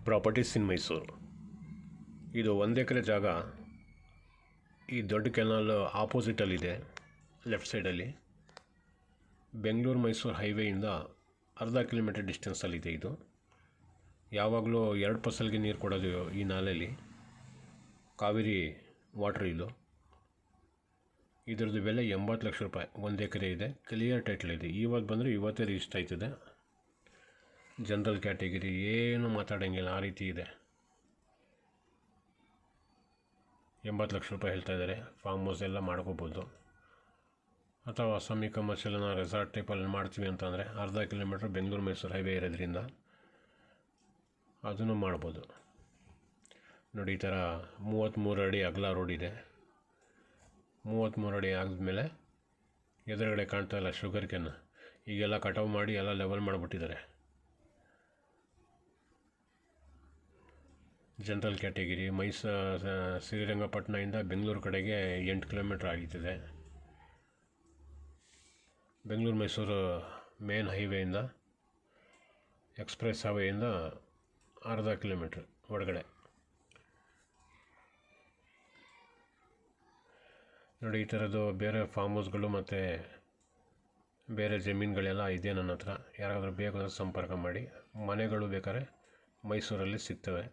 Properties ಇನ್ ಮೈಸೂರು. ಇದು 1 ಎಕರೆ ಜಾಗ ಈ ದೊಡ್ಡ ಕೆನಾಲ್ ಆಪೋಸಿಟಲ್ಲಿದೆ. ಲೆಫ್ಟ್ ಸೈಡಲ್ಲಿ ಬೆಂಗಳೂರು ಮೈಸೂರು ಹೈವೇಯಿಂದ ಅರ್ಧ ಕಿಲೋಮೀಟರ್ ಡಿಸ್ಟೆನ್ಸಲ್ಲಿದೆ. ಇದು ಯಾವಾಗಲೂ 2 ಫಸಲ್ಗೆ ನೀರು ಕೊಡೋದು ಈ ನಾಲೆಯಲ್ಲಿ. ಕಾವೇರಿ ವಾಟ್ರ್ ಇದು. ಇದರದ್ದು ಬೆಲೆ 80 ಲಕ್ಷ ರೂಪಾಯಿ. 1 ಎಕರೆ ಇದೆ, ಕ್ಲಿಯರ್ ಟೈಟ್ಲ್ ಇದೆ. ಇವತ್ತು ಬಂದರೆ ಇವತ್ತೇ ರಿಜಿಸ್ಟರ್ ಆಯ್ತದೆ. ಜನರಲ್ ಕ್ಯಾಟಗಿರಿ ಏನು ಮಾತಾಡೋಂಗಿಲ್ಲ, ಆ ರೀತಿ ಇದೆ. 80 ಲಕ್ಷ ರೂಪಾಯಿ ಹೇಳ್ತಾ ಇದ್ದಾರೆ. ಫಾರ್ಮ್ ಹೌಸ್ ಎಲ್ಲ ಮಾಡ್ಕೋಬೋದು, ಅಥವಾ ಸೆಮಿ ಕಮರ್ಷಿಯಲ್ನ ರೆಸಾರ್ಟ್ ಟೈಪಲ್ಲಿ ಮಾಡ್ತೀವಿ ಅಂತಂದರೆ ಅರ್ಧ ಕಿಲೋಮೀಟ್ರ್ ಬೆಂಗಳೂರು ಮೈಸೂರು ಹೈವೇ ಇರೋದ್ರಿಂದ ಅದನ್ನು ಮಾಡ್ಬೋದು. ನೋಡಿ, ಈ ಥರ 33 ಅಡಿ ಅಗಲ ರೋಡ್ ಇದೆ. 33 ಅಡಿ ಆದಮೇಲೆ ಎದುರುಗಡೆ ಕಾಣ್ತಾ ಇಲ್ಲ ಶುಗರ್ ಕೆನ್. ಈಗೆಲ್ಲ ಕಟಾವು ಮಾಡಿ ಎಲ್ಲ ಲೆವೆಲ್ ಮಾಡಿಬಿಟ್ಟಿದ್ದಾರೆ. ಜನರಲ್ ಕ್ಯಾಟಗಿರಿ ಶ್ರೀರಂಗಪಟ್ಟಣದಿಂದ ಬೆಂಗಳೂರು ಕಡೆಗೆ 8 ಕಿಲೋಮೀಟ್ರ್ ಆಗಿರ್ತದೆ. ಬೆಂಗಳೂರು ಮೈಸೂರು ಮೇನ್ ಹೈವೇಯಿಂದ ಎಕ್ಸ್ಪ್ರೆಸ್ ಹೈವೇಯಿಂದ ಅರ್ಧ ಕಿಲೋಮೀಟ್ರ್ ಒಳಗಡೆ. ನೋಡಿ, ಈ ಥರದ್ದು ಬೇರೆ ಫಾರ್ಮ್ ಹೌಸ್ಗಳು ಮತ್ತು ಬೇರೆ ಜಮೀನುಗಳೆಲ್ಲ ಇದೆ ನನ್ನ ಹತ್ರ. ಯಾರಾದರೂ ಬೇಕು ಅಂದರೆ ಸಂಪರ್ಕ ಮಾಡಿ. ಮನೆಗಳು ಬೇಕಾದ್ರೆ ಮೈಸೂರಲ್ಲಿ ಸಿಗ್ತವೆ.